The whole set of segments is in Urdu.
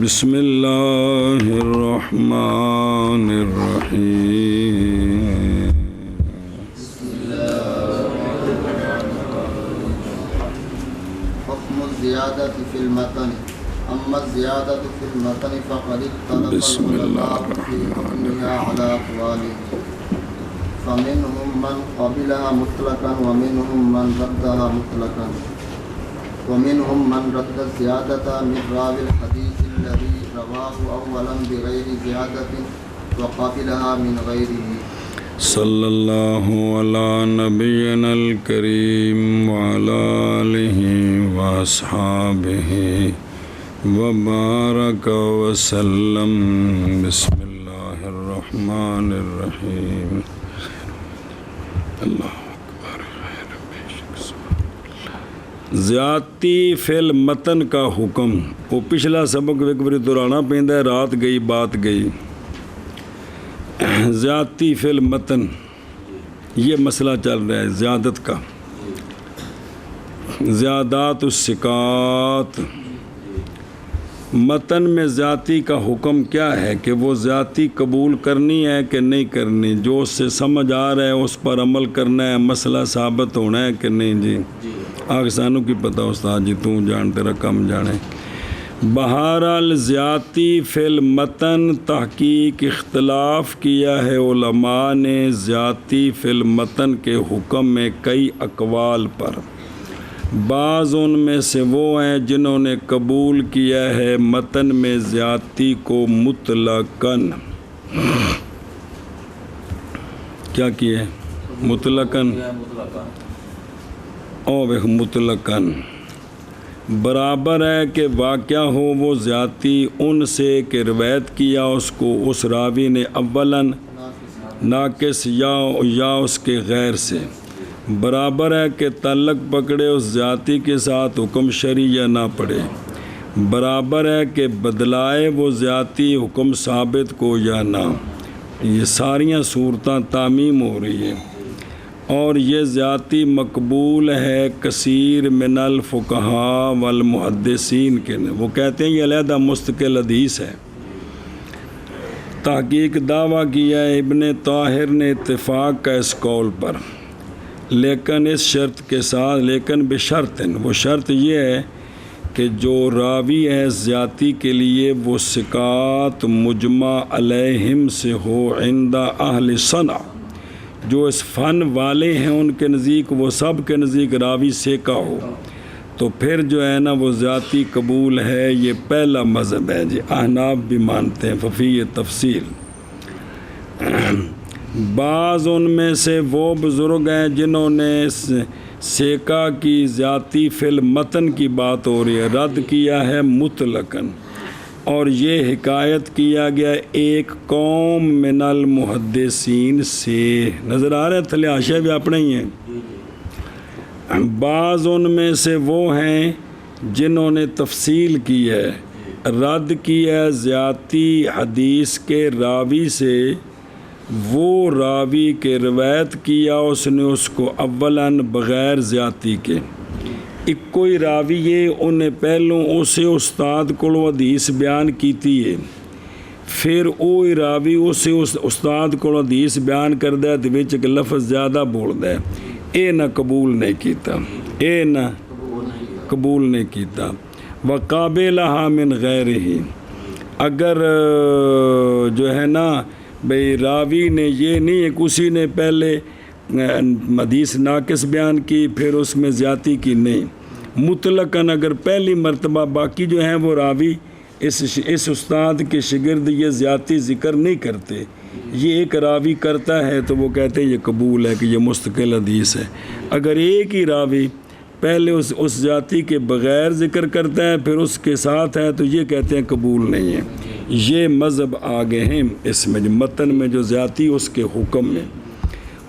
بسم اللہ الرحمن الرحیم حکم الزیادۃ فی المتن اما الزیادۃ فی المتن فقد اختلف بسم اللہ العلماء فی الرحمن حکمها علی اقوال فمنهم من قبلها مطلقا ومنهم من ردها مطلقا ومنهم من رد الزیادۃ من راوی الحدیث الذي رواه اولا بغیر زیادۃ وقبلها من غیره صلی اللہ علی نبینا الکریم وعلی آلہ واصحابہ وبارک وسلم بسم اللہ الرحمن الرحیم اللہ اکبر زیادتی فی المتن کا حکم وہ پچھلا سبق ایک بار دہرانا پیندا ہے رات گئی بات گئی زیادتی فی المتن یہ مسئلہ چل رہا ہے زیادت کا زیادات الثقات متن میں زیادتی کا حکم کیا ہے کہ وہ زیادتی قبول کرنی ہے کہ نہیں کرنی جو اس سے سمجھ آ رہا ہے اس پر عمل کرنا ہے مسئلہ ثابت ہونا ہے کہ نہیں جی آگے سانوں کی پتہ استاد جی تو جان تیرا کم جانے بہرحال زیادتی فی المتن تحقیق اختلاف کیا ہے علماء نے زیادتی فی المتن کے حکم میں کئی اقوال پر بعض ان میں سے وہ ہیں جنہوں نے قبول کیا ہے متن میں زیادتی کو مطلقاً کیا کیے مطلقاً مطلقاً برابر ہے کہ واقعہ ہو وہ زیادتی ان سے کہ روایت کیا اس کو اس راوی نے اولاً ناقص یا اس کے غیر سے برابر ہے کہ تعلق پکڑے اس زیادتی کے ساتھ حکم شرعی یا نہ پڑے برابر ہے کہ بدلائے وہ زیادتی حکم ثابت کو یا نہ یہ ساریاں صورتیں تعمیم ہو رہی ہیں اور یہ زیادتی مقبول ہے کثیر من الفقہاء والمحدثین کے وہ کہتے ہیں یہ علیحدہ مستقل حدیث ہے تحقیق دعویٰ کیا ہے ابن طاہر نے اتفاق کا اس قول پر لیکن اس شرط کے ساتھ بشرط وہ شرط یہ ہے کہ جو راوی ہے زیادتی کے لیے وہ ثقات مجمع علیہم سے ہو عند اہل صنع جو اس فن والے ہیں ان کے نزدیک وہ سب کے نزدیک راوی سیکا ہو تو پھر جو ہے نا وہ زیادتی قبول ہے یہ پہلا مذہب ہے جی احناف بھی مانتے ہیں ففی تفصیل بعض ان میں سے وہ بزرگ ہیں جنہوں نے سیکا کی زیادتی فی المتن کی بات ہو رہی ہے رد کیا ہے مطلقاً اور یہ حکایت کیا گیا ایک قوم من المحدثین سے نظر آ رہے ہیں تھلے حاشیہ بھی اپنے ہی ہیں بعض ان میں سے وہ ہیں جنہوں نے تفصیل کی ہے رد کی ہے زیادتی حدیث کے راوی سے وہ راوی کے روایت کیا اس نے اس کو اولاً بغیر زیادتی کے ایک کوئی راوی ہے انہیں پہلوں اسے استاد کو حدیث بیان کیتی ہے پھر وہی راوی اسے استاد کو حدیث بیان کر دیا تو وچ ایک لفظ زیادہ بول دے اے نہ قبول نہیں کیتا وقابلہ من غیرہ اگر جو ہے نا بھئی راوی نے یہ نہیں ہے کہ اسی نے پہلے حدیث ناقص بیان کی پھر اس میں زیادتی کی نہیں مطلقاً اگر پہلی مرتبہ باقی جو ہیں وہ راوی اس استاد کے شاگرد یہ زیادتی ذکر نہیں کرتے یہ ایک راوی کرتا ہے تو وہ کہتے ہیں یہ قبول ہے کہ یہ مستقل حدیث ہے اگر ایک ہی راوی پہلے اس زیادتی کے بغیر ذکر کرتا ہے پھر اس کے ساتھ ہے تو یہ کہتے ہیں قبول نہیں ہے یہ مذہب آگے ہیں اس میں متن میں جو زیادتی اس کے حکم میں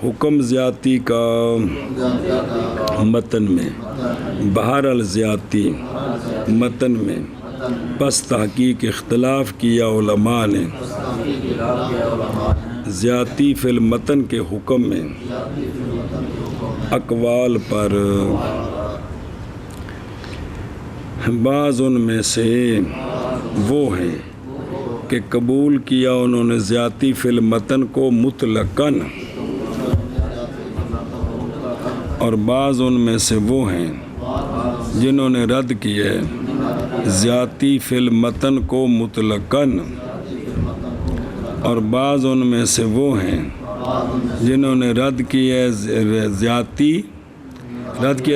حکم زیادتی کا متن میں بہرحال زیادتی متن میں پس تحقیق اختلاف کیا علماء نے زیادتی فی المتن کے حکم میں اقوال پر بعض ان میں سے وہ ہیں کہ قبول کیا انہوں نے زیادتی فی المتن کو مطلقاً، اور بعض ان میں سے وہ ہیں جنہوں نے رد کیا ہے زیادتی فی المتن کو مطلقاً، اور بعض ان میں سے وہ ہیں جنہوں نے رد کیا ہے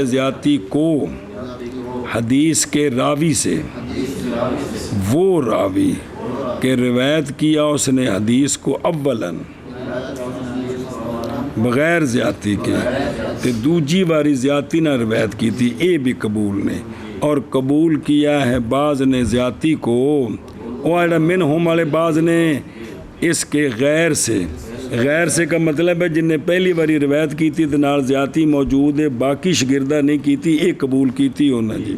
زیادتی کو حدیث کے راوی سے، وہ راوی کہ روایت کیا اس نے حدیث کو اولاً بغیر زیادتی کے، تے دوجی باری زیادتی نہ روایت کی تھی، اے بھی قبول نے، اور قبول کیا ہے بعض نے زیادتی کو، اور منہم والے بعض نے اس کے غیر سے کا مطلب ہے جن نے پہلی باری روایت کی تھی تو نال زیادتی موجود ہے، باقی شاگردہ نہیں کی تھی، ایک قبول کی تھی انہوں نے جی۔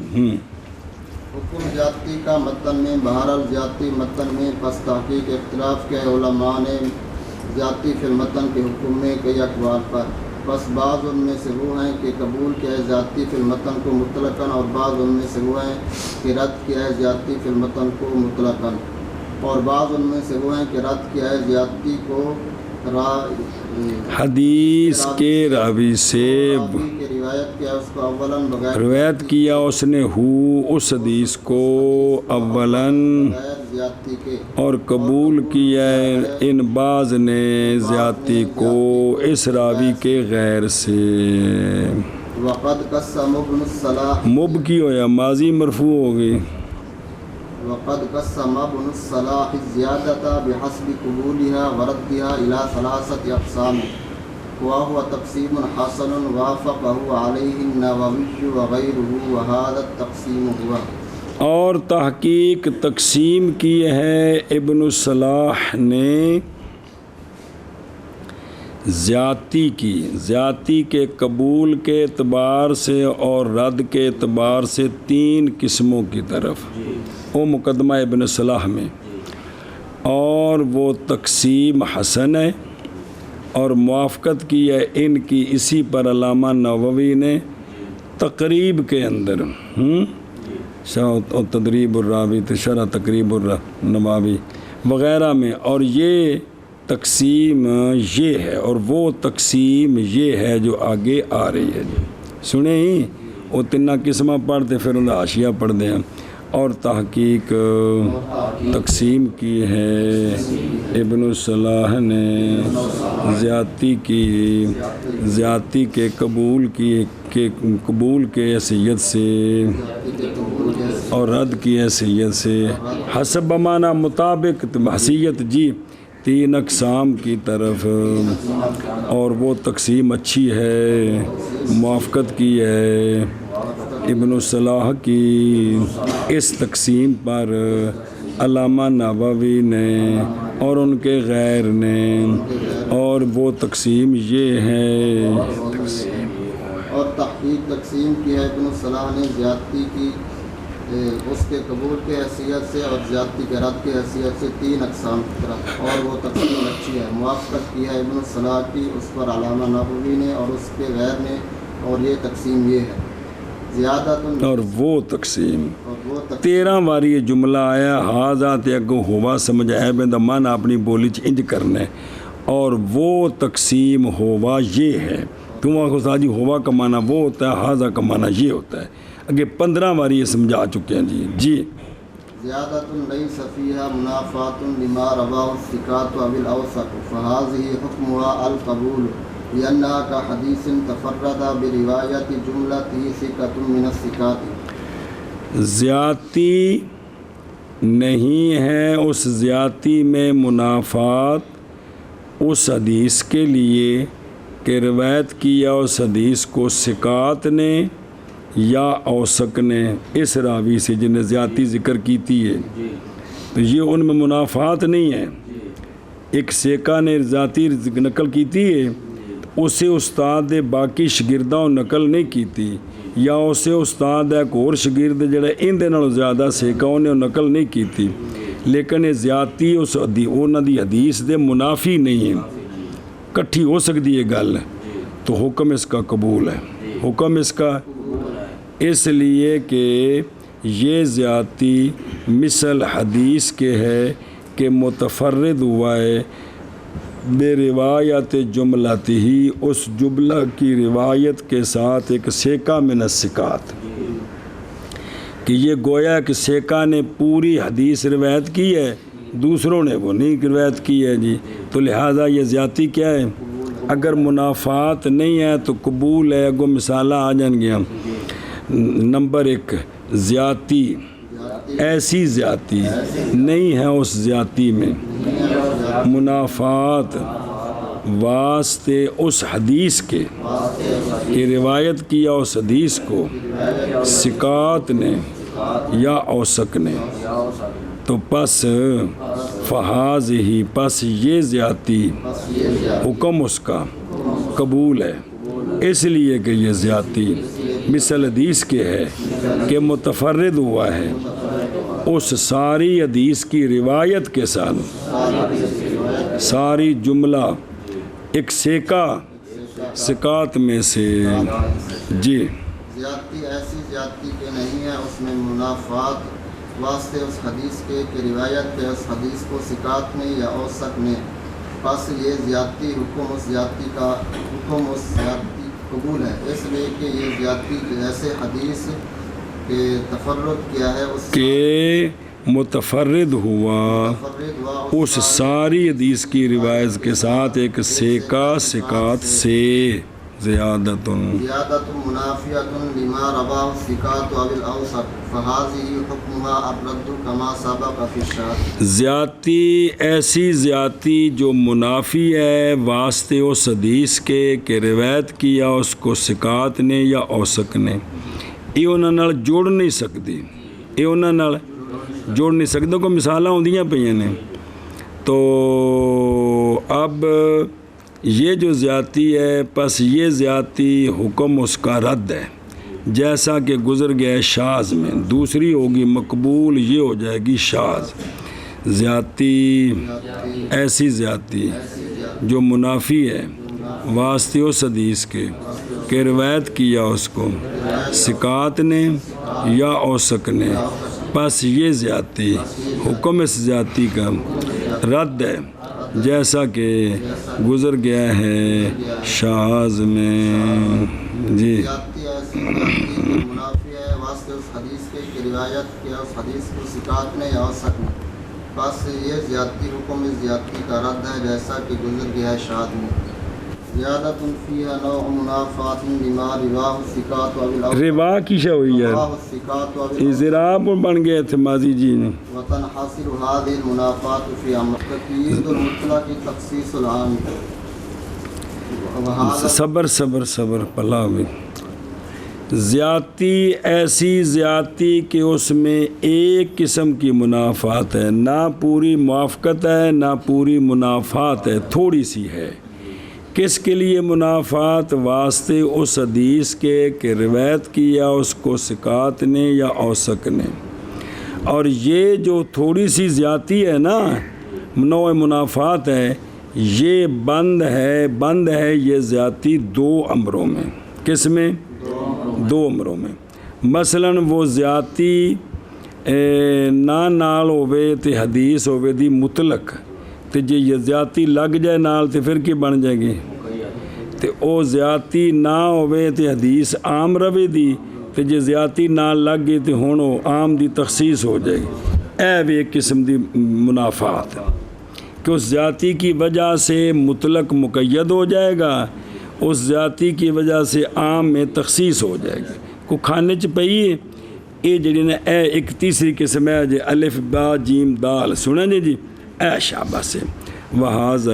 حکم زیادتی کا متن میں، بہرحال زیادتی متن میں پس تحقیق اختلاف کے علماء نے زیادتی فی المتن کے حکم میں کئی اقوال پر، بس بعض ان میں سے وہ ہیں کہ قبول کیا ہے زیادتی فی المتن کو مطلقاً، اور بعض ان میں سے وہ ہیں کہ رد کیا ہے زیادتی فی المتن کو مطلقاً، اور بعض ان میں سے وہ ہیں کہ رد کیا ہے زیادتی کو حدیث کے راوی سے روایت کیا اس کو اولاً بغیر روایت کیا اس نے اس حدیث کو اولاً زیادتی کے، اور قبول کیا ہے ان بعض نے زیادتی کو اس راوی کے غیر سے۔ وقد قسم ابن الصلاح، مب کی ہو یا ماضی مرفوع ہوگی، وقد قسم ابن الصلاح الزیادة بحسب قبولها وردها إلى 3 أقسام، وهو تقسيم حسن وافقه عليه النووي وغيره، وهذا التقسيم هو، اور تحقیق تقسیم کی ہے ابن الصلاح نے زیادتی کے قبول کے اعتبار سے اور رد کے اعتبار سے 3 قسموں کی طرف، وہ مقدمہ ابن صلاح میں، اور وہ تقسیم حسن ہے، اور موافقت کی ہے ان کی اسی پر علامہ نووی نے تقریب کے اندر، تدریب الراوی، شرح تقریب النووی وغیرہ میں، اور یہ تقسیم یہ ہے، اور وہ تقسیم یہ ہے جو آگے آ رہی ہے جی، سنیں ہی وہ 3 قسمہ پڑھتے پھر انہیں حاشیہ پڑھ دیں، اور تحقیق تقسیم کی ہے ابن الصلاح نے زیادتی کے قبول کے حیثیت سے اور رد کی حیثیت سے، حسب بمانا مطابق حیثیت جی، 3 اقسام کی طرف، اور وہ تقسیم اچھی ہے، موافقت کی ہے ابن الصلاح کی اس تقسیم پر علامہ نووی نے اور ان کے غیر نے، اور وہ تقسیم یہ ہے، اور تحقیق تقسیم کی ہے ابن الصلاح نے زیادتی کی اس کے قبول کے حیثیت سے اور زیادتی کے رد کے حیثیت سے 3 اقسام کی طرف، اور وہ تقسیم اچھی ہے، موافقت کی ہے ابن الصلاح کی اس پر علامہ نووی نے اور اس کے غیر نے، اور یہ تقسیم یہ ہے اور وہ تقسیم 13 باری یہ جملہ آیا، حاضات اگو ہوا سمجھ اے بندہ من اپنی بولی انج کرنا ہے، اور وہ تقسیم ہوا یہ ہے، تم آخو ساجی ہوا کا معنی وہ ہوتا ہے، حاضہ کا معنی یہ ہوتا ہے، اگے 15 باری یہ سمجھا چکے ہیں جی۔ زیادۃ لیس فیہا منافات لما رواہ الثقات او الاوثق، فہذہ حکمها القبول لأنها كحديث تفرد برواية جملة ثقة من الثقات۔ زیادتی نہیں ہے اس زیادتی میں منافات اس حدیث کے لیے کہ روایت کیا اس حدیث کو ثقات نے یا اوثق نے اس راوی سے جن نے زیادتی ذکر کی تھی ہے، تو یہ ان میں منافات نہیں ہے۔ ایک ثقہ نے زیادتی نقل کی تھی ہے، اسے استاد باقی شاگرداں نقل نہیں کی تھی، یا اسے استاد ایک اور شاگرد جڑا ان دے نالوں زیادہ ثقہ نے نقل نہیں کی تھی، لیکن یہ زیادتی اس انہاں دی حدیث دے منافی نہیں ہے، کٹھی ہو سکتی ہے گل، تو حکم اس کا قبول ہے، حکم اس کا اس لیے کہ یہ زیادتی مثل حدیث کے ہے کہ متفرد ہوا ہے بے روایت جملتی ہی، اس جملہ کی روایت کے ساتھ ایک سیکا من الثقات، کہ یہ گویا کہ سیکا نے پوری حدیث روایت کی ہے، دوسروں نے وہ نہیں روایت کی ہے جی، تو لہٰذا یہ زیادتی کیا ہے؟ اگر منافعات نہیں ہے تو قبول ہے۔ اگو مثالہ آ جان گیا۔ نمبر 1 زیادتی، ایسی زیادتی نہیں ہے اس زیادتی میں منافعات واسطے اس حدیث کے کہ روایت کیا اس حدیث کو ثقات نے یا اوثق نے، تو پس فحاظ ہی، پس یہ زیادتی حکم اس کا قبول ہے، اس لیے کہ یہ زیادتی مثل حدیث کے ہے کہ متفرد ہوا ہے اس ساری حدیث کی روایت کے ساتھ، ساری جملہ ایک سیکا ثقات میں سے جی۔ زیادتی ایسی زیادتی کہ نہیں ہے اس میں منافعات واسطے اس حدیث کے کہ روایت کے اس حدیث کو ثقات نے یا اوثق نے، پس یہ زیادتی حکم اس زیادتی کا حکم اس زیادتی قبول ہے، اس لیے کہ یہ زیادتی جیسے حدیث کے تفرد کیا ہے اس کہ متفرد ہوا اس ساری حدیث کی روایت کے ساتھ ایک سیکا ثقات سے زیادت منافیۃ لما رواہ الثقات او الاوثق فهذه حکمها الرد كما سبق فی الشرح۔ زیادتی ایسی زیادتی جو منافی ہے واسطے اس حدیث کے کہ روایت کیا اس کو ثقات نے یا اوثق نے، یہ انہاں نال جوڑ نہیں سکتی، یہ انہاں نال جوڑ نہیں سکتے، کوئی مثالاں ہوندیاں پئیاں نے۔ تو اب یہ جو زیادتی ہے، پس یہ زیادتی حکم اس کا رد ہے، جیسا کہ گزر گیا ہے شاذ میں، دوسری ہوگی مقبول، یہ ہو جائے گی شاذ۔ زیادتی ایسی زیادتی جو منافی ہے واسطے اس حدیث کے کہ روایت کیا اس کو ثقات نے یا اوثق نے، پس یہ زیادتی حکم اس زیادتی کا رد ہے، جیسا کہ گزر گیا ہے شاذ میں جی۔ زیادتی ایسی زیادتی جو منافی ہے واسطے اس حدیث کے کہ روایت کیا اس حدیث کو ثقات نے یا اوثق نے، بس یہ زیادتی حکم اس زیادتی کا رد ہے، جیسا کہ گزر گیا ہے شاذ میں۔ زیادت فیہا نوع منافعات لما رواہ الثقات او الاوثق، روا کی شے ہوئی ہے، رواہ الثقات او الاوثق، اضراب بن گئے تھے ماضی جی نے۔ وتنحصر هذه المنافعات في تقييد المطلق تخصيص العام، صبر صبر صبر پلا بھی۔ زیادتی ایسی زیادتی کہ اس میں ایک قسم کی منافعات ہے، نہ پوری موافقت ہے نہ پوری منافعات ہے، تھوڑی سی ہے۔ کس کے لیے منافعات؟ واسطے اس حدیث کے کہ روایت کیا اس کو ثقات نے یا اوثق نے۔ اور یہ جو تھوڑی سی زیادتی ہے نا، نوع منافعات ہے، یہ بند ہے یہ زیادتی 2 امروں میں۔ کس میں؟ 2 امروں میں۔ مثلاً وہ زیادتی نہ نال ہوئے تے حدیث ہوئے دی مطلق، تے جے یہ زیادتی لگ جائے نال تے پھر کی بن جائے گی؟ تے او زیادتی نہ ہوئے تے حدیث عام روے دی، تے جے زیادتی نہ لگ گئی تے ہن او عام دی تخصیص ہو جائے گی۔ اے بھی ایک قسم دی منافعات کہ اس زیادتی کی وجہ سے مطلق مقید ہو جائے گا، اس زیادتی کی وجہ سے عام میں تخصیص ہو جائے گی۔ کو کھانے چ پئی ہے یہ جڑی نے اے ایک تیسری قسم ہے جی الف با جیم دال، سنا جی اے شابہ سے وهذا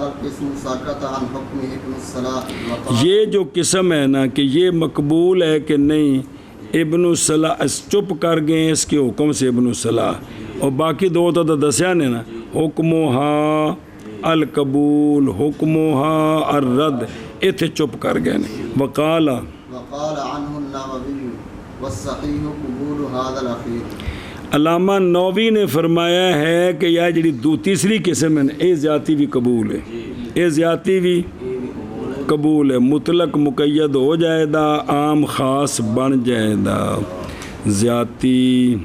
القسم ساکت عن حکم ابن الصلاح، یہ جو قسم ہے نا کہ یہ مقبول ہے کہ نہیں، ابن الصلاح چپ کر گئے اس کے حکم سے ابن الصلاح، اور باقی 2 تو دسیا نے نا، حکمها القبول حکمها الرد، اتھے چپ کر گئے نے۔ وقال عنہ النووی والصحیح قبول هذا الاخیر، علامہ نووی نے فرمایا ہے کہ یہ جڑی تیسری قسم ہے اے زیادتی بھی قبول ہے، اے زیادتی بھی قبول ہے، مطلق مقید ہو جائے دا، عام خاص بن جائے دا۔ زیادتی،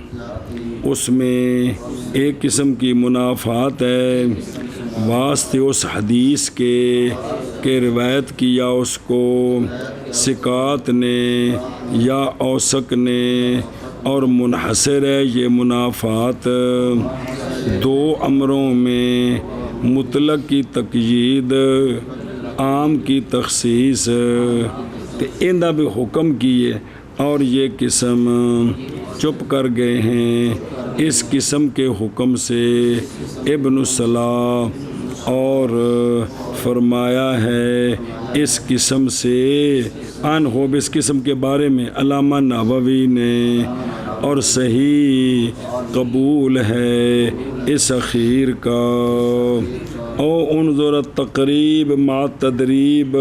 اس میں ایک قسم کی منافعات ہے واسطے اس حدیث کے کہ روایت کیا اس کو ثقات نے یا اوثق نے، اور منحصر ہے یہ منافعات دو امروں میں، مطلق کی تقیید، عام کی تخصیص، تو اندہ بھی حکم کیے اور یہ قسم چپ کر گئے ہیں۔ اس قسم کے حکم سے ابن الصلاح اور فرمایا ہے اس قسم سے اس قسم کے بارے میں علامہ نووی نے، اور صحیح قبول ہے اس اخیر کا۔ او انظر التقریب مع تدریب،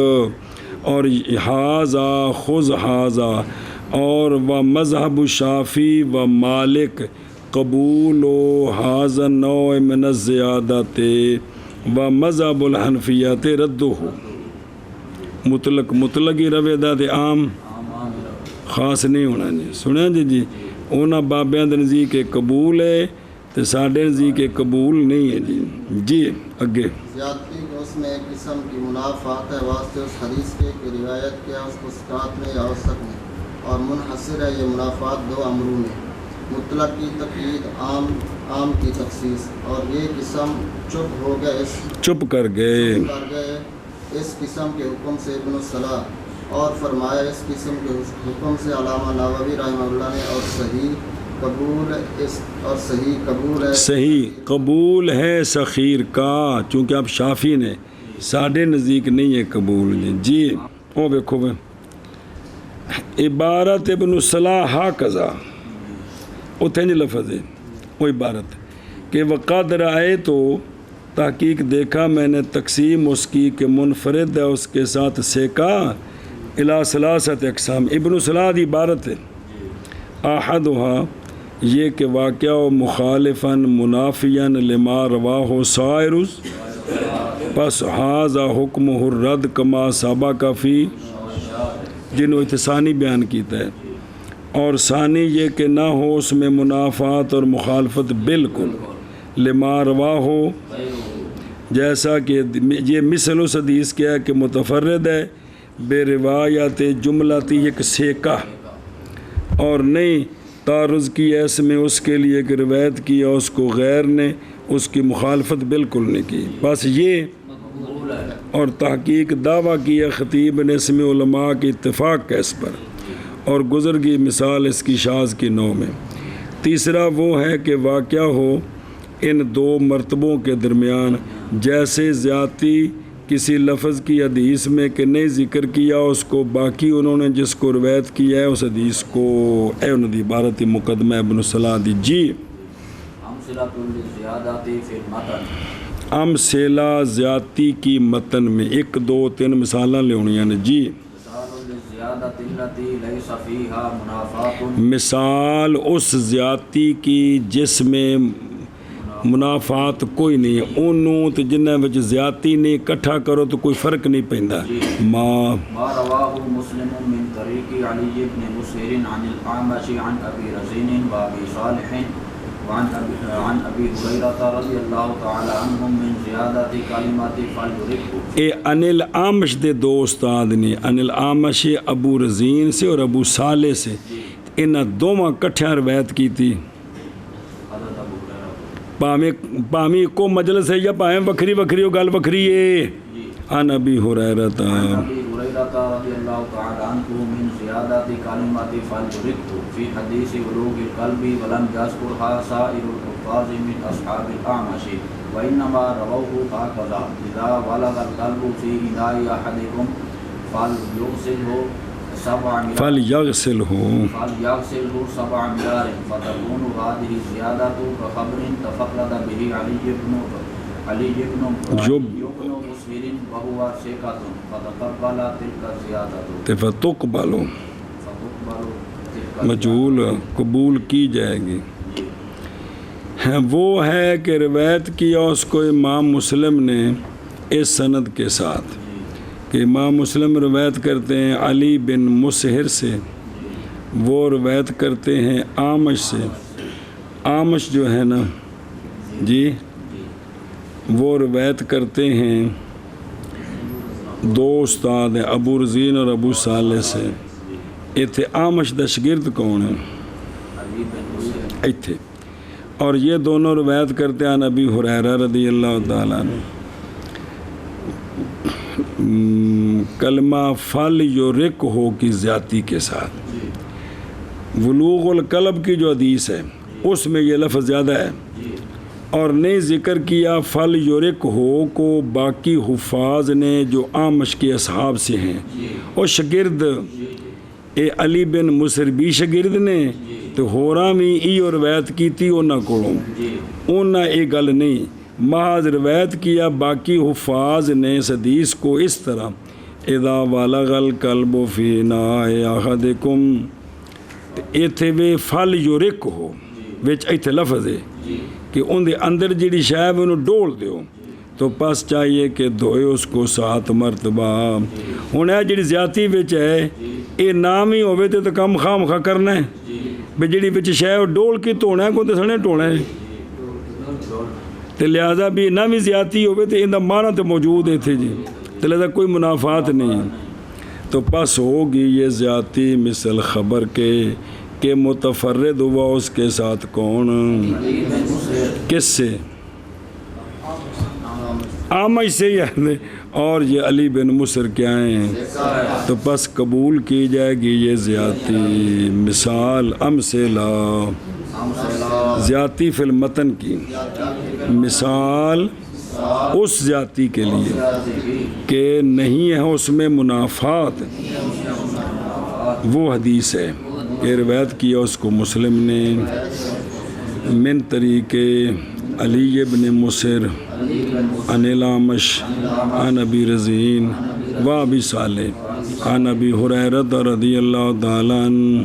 اور حاذا خذ حاذا، اور و مذہب شافی و مالک قبول و حاذا نوع من الزیادت و مذہب الحنفیت ردو، مطلق ہی روے دا تے عام خاص نہیں ہونا جی۔ سنیا جی اونا بابیاں دے نزدیک قبول ہے تو ساڈے نزدیک قبول نہیں ہے جی۔ جی اگے زیادتی اس میں ایک قسم کی منافعات ہے واسطے اس حدیث کے کہ روایت کیا اس کو ثقات میں یا اوثق میں، اور منحصر ہے یہ منافعات دو امروں میں، مطلق کی تقیید، عام کی تخصیص، اور یہ قسم چپ کر گئے اس قسم کے حکم سے ابن الصلاح، اور فرمایا اس قسم کے حکم سے علامہ نووی رحمہ اللہ نے، اور صحیح قبول ہے سخیر کا، چونکہ اب شافی نے ساڈے نزدیک نہیں ہے قبول جی۔ او دیکھو عبارت ابن الصلاح ہاکذا، اتنے نہیں لفظ ہے وہ عبارت کہ وقد رائے تو تحقیق دیکھا میں نے تقسیم اس کی کہ منفرد ہے اس کے ساتھ سیکا الی ثلاثت اقسام، ابن الصلاح دی عبارت ہے۔ احدھا یہ کہ واقعہ و مخالفاً منافیاً لما رواہ سائر، پس حاذا حکمہ الرد کما سابق فی، جنہوں ثانی بیان کیتا ہے، اور ثانی یہ کہ نہ ہو اس میں منافعات اور مخالفت بالکل لما رواہ ہو، جیسا کہ یہ مثل اس حدیث کیا ہے کہ متفرد ہے بے روایت جملتی ایک سیکہ، اور نہیں تعرض کی اس میں اس کے لیے کہ روایت کیا اس کو غیر نے اس کی مخالفت بالکل نہیں کی، بس یہ اور تحقیق دعویٰ کیا خطیب نے اس میں علماء کی اتفاق ہے اس پر، اور گزر گئی مثال اس کی شاذ کی نو میں۔ تیسرا وہ ہے کہ واقعہ ہو ان دو مرتبوں کے درمیان، جیسے زیادتی کسی لفظ کی حدیث میں کہ نہیں ذکر کیا اس کو، باقی انہوں نے جس کو روایت کیا ہے اس حدیث کو، اے انہوں دی عبارت مقدمہ ابن الصلاح دی جی۔ امثلہ زیادتی کی متن میں 1 2 3 مثالاں لونیاں نے جی۔ مثال اس زیادتی کی جس میں منافعات کوئی نہیں ہے، انہوں تو جنہ وچ زیادتی نہیں اکٹھا کرو تو کوئی فرق نہیں پیندا۔ ما رواہ مسلم من طریق علی بن مسہر عن الاعمش عن ابی رزین و ابی صالح عن ابی ہریرہ رضی اللہ تعالی عنہم من زیادت کلمات فالرق۔ اے ان الاعمش دے دو استاد نے، ان الاعمش ابو رزین سے اور ابو صالح سے، انہاں دوواں کٹھیاں روایت کی تھی، پامی کو مجلس ہے یا پائیں وکھری وکھری ہو گل وکھری ہے۔ عن ابی ہریرہ رضی اللہ تعالی عنہ من زیادت کلمات فالرق فی حدیث بلوغ القلب ولم یذکرها سائر الحفاظ من اصحاب الاعمش وانما رووه هكذا اذا بلغ القلب في اناء احدكم فليغسله فلیغسلہ 7 مرار فتكون هذه زیادة كخبر تفرد به علی بن مسہر وهو ثقة فتقبل تلك الزیادة فتقبل مجہول قبول کی جائے گی۔ وہ ہے کہ روایت کیا اس کو امام مسلم نے اس سند کے ساتھ کہ امام مسلم روایت کرتے ہیں علی بن مسہر سے، وہ روایت کرتے ہیں آمش سے. آمش جو ہے نا جی وہ روایت کرتے ہیں دو استاد ہیں ابو رزین اور ابو صالح سے. ایتھے آمش دا شگرد کون ہے؟ ایتھے. اور یہ دونوں روایت کرتے ہیں نبی ہریرہ رضی اللہ تعالیٰ عنہ. کلمہ فل یورک ہو کی زیادتی کے ساتھ. بلوغ القلب کی جو حدیث ہے اس میں یہ لفظ زیادہ ہے اور نہیں ذکر کیا فل یورک ہو کو باقی حفاظ نے جو آمش کے اصحاب سے ہیں اور شگرد اے علی بن مصر بھی شگرد نے تو ہوراں بھی ایو روایت کی انہاں کولوں. انہاں یہ گل نہیں محض روایت کیا باقی حفاظ نے اس حدیث کو اس طرح اذا بالغ القلب فی اناء احدکم ایتھے وے فل یورک ہو وچ ایتھے لفظ ہے کہ ان دے اندر جڑی شے ہے انہوں ڈول دیو تو پس چاہیے کہ دھوئے اس کو 7 مرتبہ. ہن اے جڑی زیادتی وچ ہے اے نام ہی ہوے تے کم خام خا کرنا ہے بھی جڑی وچ شے ڈول کے دھونا ہے کو تے سنے ٹونا ہے تے لہذا بھی نہ بھی زیادتی ہوے تے ان دا معنی تے موجود ہے تھے جی تے لہذا کوئی منافات نہیں. تو پس ہوگی یہ زیادتی مثل خبر کے کہ متفرد ہوا اس کے ساتھ کون کس سے آمش سے یعنی اور یہ علی بن مصر کیا ہیں تو پس قبول کی جائے گی یہ زیادتی. مثال امثلہ زیادتی فی المتن کی مثال اس زیادتی کے لیے کہ نہیں ہے اس میں منافات. وہ حدیث ہے کہ روایت کیا اس کو مسلم نے من طریق علی بن مصر عن الامش عن ابی رزین و ابی صالح عن ابی ہریرہ رضی اللہ تعالیٰ عنہ.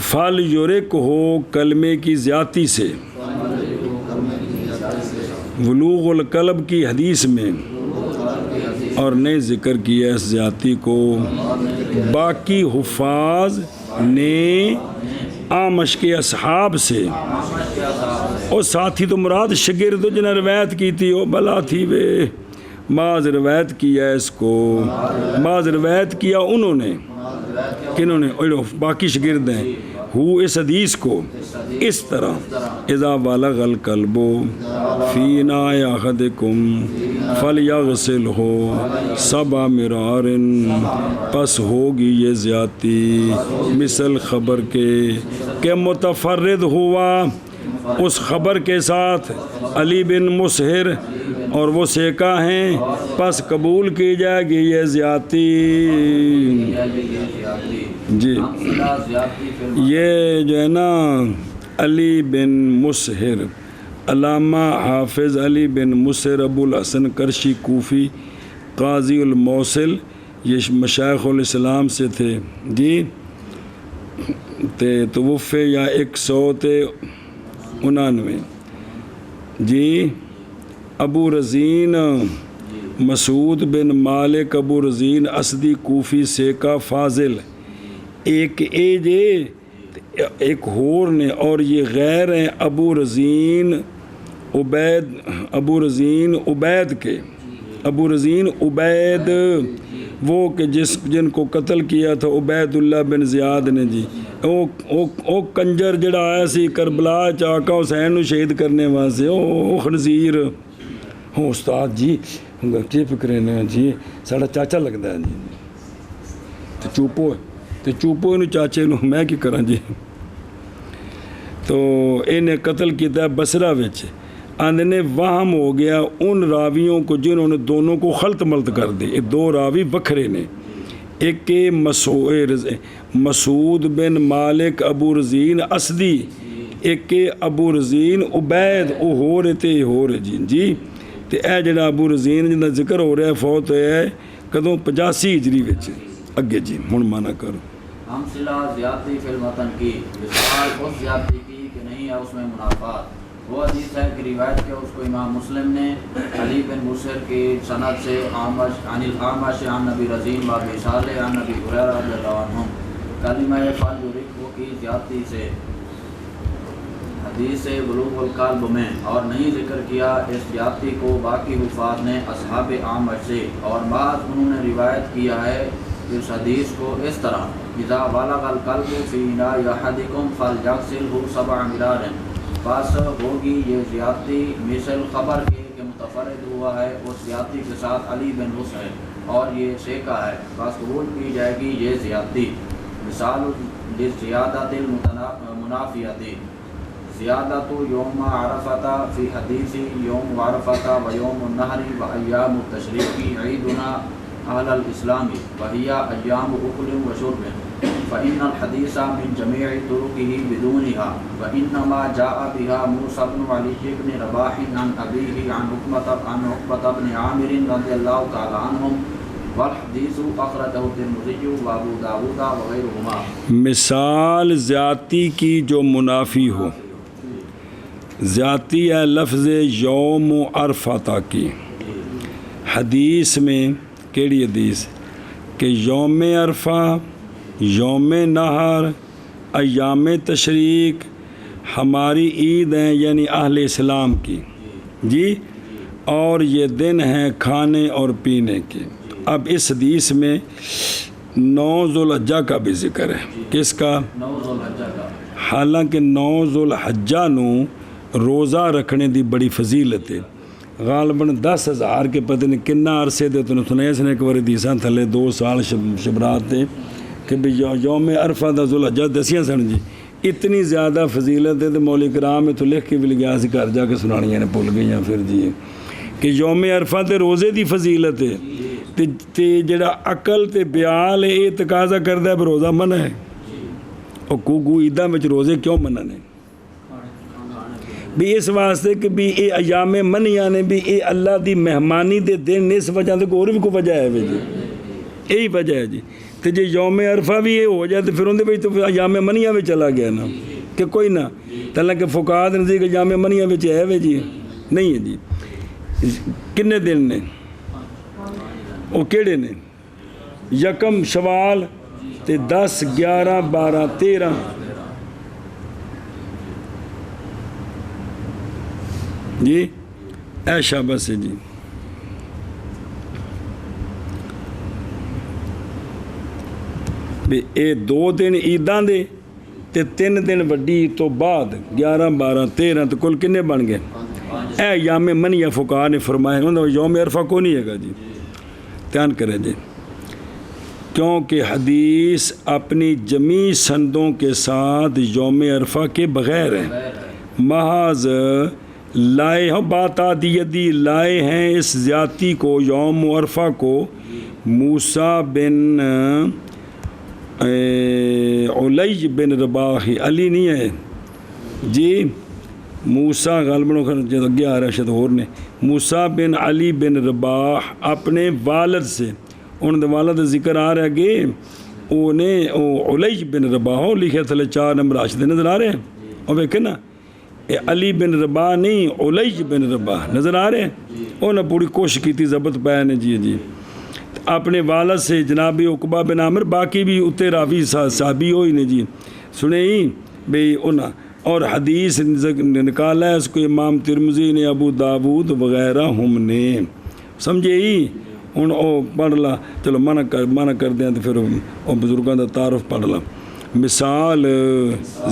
فل یورک ہو کلمے کی زیادتی سے بلوغ القلب کی حدیث میں اور نے ذکر کیا اس زیادتی کو باقی حفاظ نے آمش کے اصحاب سے اور ساتھی تو مراد شگرد جنہیں روایت کی تھی وہ بلا تھی وے بعض روایت کیا اس کو بعض روایت کیا انہوں نے کنہوں نے باقی شگرد ہیں ہو اس حدیث کو اس طرح اذا بالغ القلب فی اناء احدکم فلیغسلہ 7 مرار. پس ہوگی یہ زیادتی مثل خبر کے کہ متفرد ہوا اس خبر کے ساتھ علی بن مصہر اور وہ سیکا ہیں پس قبول کی جائے گی یہ زیادتی. جی یہ جو ہے نا علی بن مصہر علامہ حافظ علی بن مصہر ابو الحسن کرشی کوفی قاضی الموصل یہ مشائخ الاسلام سے تھے جی. توفے یا 199 جی. ابو رزین مسعود بن مالک ابو رزین اسدی کوفی سیکا فاضل ایک ایجے ایک ہور نے اور یہ غیر ہیں ابو رزین عبید وہ کہ جن کو قتل کیا تھا عبید اللہ بن زیاد نے جی. او کنجر جڑا آیا سی کربلا آقا حسین نو شہید کرنے واسطے او خنزیر ہوں استاد جی کی فکرے نے جی ساڑا چاچا لگتا ہے جی تو چوپو انہوں چاچے نو میں کی کرا جی. تو انہیں قتل کیا بصرہ وچ آندھنے وہم ہو گیا ان راویوں کو جنہوں نے دونوں کو خلط ملط کر دے. 2 راوی بکھرے نے ایک مسعود بن مالک ابو رزین اسدی ایک ابو رزین عبید او ہو رہے تھے ہو رہے جی. تے اے جڑا ابو رزین جنہا ذکر ہو رہا ہے فوت ہے کدوں 85 ہجری وچ اگے جی. ہن مانا کرو ہم صلہ زیادتی فی المتن کی مثال اس زیادتی کی کہ نہیں ہے اس میں منافات. وہ حدیث ہے کہ روایت کیا اس کو امام مسلم نے علی بن مسر کی سند سے عامش عن العامش عن نبی رضیم و ابی صالح عن نبی ہریرہ رضی اللہ عنہ کلمہ فالجرک کی زیادتی سے حدیث بلوغ القلب میں، اور نہیں ذکر کیا اس زیادتی کو باقی حفاظ نے اصحاب عامش سے، اور بعض انہوں نے روایت کیا ہے اس حدیث کو اس طرح اذا بلغ القلب فی اناء احدکم فلیغسلہ 7 مرار، بس ہوگی یہ زیادتی مثل خبر کے کہ متفرد ہوا ہے اس زیادتی کے ساتھ علی بن حسن ہے اور یہ سیکا ہے، بس قبول کی جائے گی یہ زیادتی۔ مثال للزیادۃ المنافیۃ زیادۃ یوم عرفۃ فی حدیث یوم عرفۃ و یوم النحر و ایام التشریق عیدنا اہل الاسلام وہی ایام اکل و شرب فإن الحدیث من جمیع طرقه بدونها وإنما جاء بها موسى بن علي بن رباح عن أبيه عن عقبة بن عامر رضی اللہ تعالی عنہم والحدیث اخرجہ الترمذی و ابو داؤد وغیرہما۔ مثال زیادتی کی جو منافی ہو، زیادتی ہے لفظ یوم عرفہ کی، حدیث میں کیڑی حدیث کہ یوم عرفہ، یوم نہر، ایام تشریق ہماری عید ہیں یعنی اہل اسلام کی جی، اور یہ دن ہیں کھانے اور پینے کے۔ اب اس حدیث میں 9 ذوالحجہ کا بھی ذکر ہے، کس کا؟ 9 ذوالحجہ کا۔ حالانکہ 9 ذوالحجہ نو روزہ رکھنے دی بڑی فضیلت ہے، غالباً 10,000 کے پتہ نہیں کنا عرصے دے تو سنیا اس نے ایک بار حدیثاں تھلے 2 سال شبرات دے کہ بھی یوم عرفہ دا ذوالحجہ دسیاں سن جی، اتنی زیادہ فضیلت ہے تو مولوی کرام میں تو لکھ کے بھی لگیا سی گھر جا کے سنانیاں نے بھول گئیاں پھر جی، کہ یوم عرفہ تے روزے دی فضیلت ہے تے جڑا عقل تے بیال ہے یہ تقاضا کردا ہے روزہ منع ہے، اور کو عیداں وچ روزے کیوں منع نے؟ بھی اس واسطے کہ بھی یہ ایام منیاں نے بھی یہ اللہ دی مہمانی دے دن اس وجہ سے اور بھی کوئی وجہ ہے جی، یہی وجہ ہے جی۔ تو جی یوم عرفہ بھی یہ ہو جائے تو پھر اندر تو ایام منیاں میں چلا گیا نا کہ کوئی نہ حالانکہ فقہاء نے نزدیک ایام منیاں میں ہے جی، نہیں ہے جی۔ کنے دن نے وہ کیڑے نے؟ یکم شوال تے 10 11 12 13 جی، اے شاباش ہے جی۔ بھی اے 2 دن عیداں دے تے 3 دن وڈی عید تو بعد 11 12 13 تو کل کنے بن گئے؟ اے ایام منیہ فقہاء نے فرمائے یوم عرفہ کو نہیں ہے گا جی، دھیان کریں جی، کیونکہ حدیث اپنی جمیع سندوں کے ساتھ یوم عرفہ کے بغیر ہے، محض لائے ہوں بات آدیدی لائے ہیں اس زیادتی کو یوم عرفہ کو موسیٰ بن علی بن رباح، علی نہیں ہے جی، موسیٰ غالباً جب گیا رہا شاید اور نے، موسیٰ بن علی بن رباح اپنے والد سے، ان دے والد ذکر آ رہا کہ انہیں علی بن رباح لکھے تھے 4 نمبر راشد نظر آ رہے ہیں، اور دیکھیں نا علی بن رباح نہیں علی بن رباح نظر آ رہے ہیں، انہوں نے پوری کوشش کی تھی ضبط پایا نے جی جی، اپنے والد سے جناب عقبہ بن عامر، باقی بھی اتے راوی صحابی ہوئی نے جی سنے ہی بھئی انہاں، اور حدیث نکالا ہے اس کو امام ترمذی نے، ابو داؤد وغیرہ ہم نے، سمجھے ہی ہوں او پڑھ لا، چلو منع کر دیں تو پھر وہ بزرگوں کا تعارف پڑھ لا۔ مثال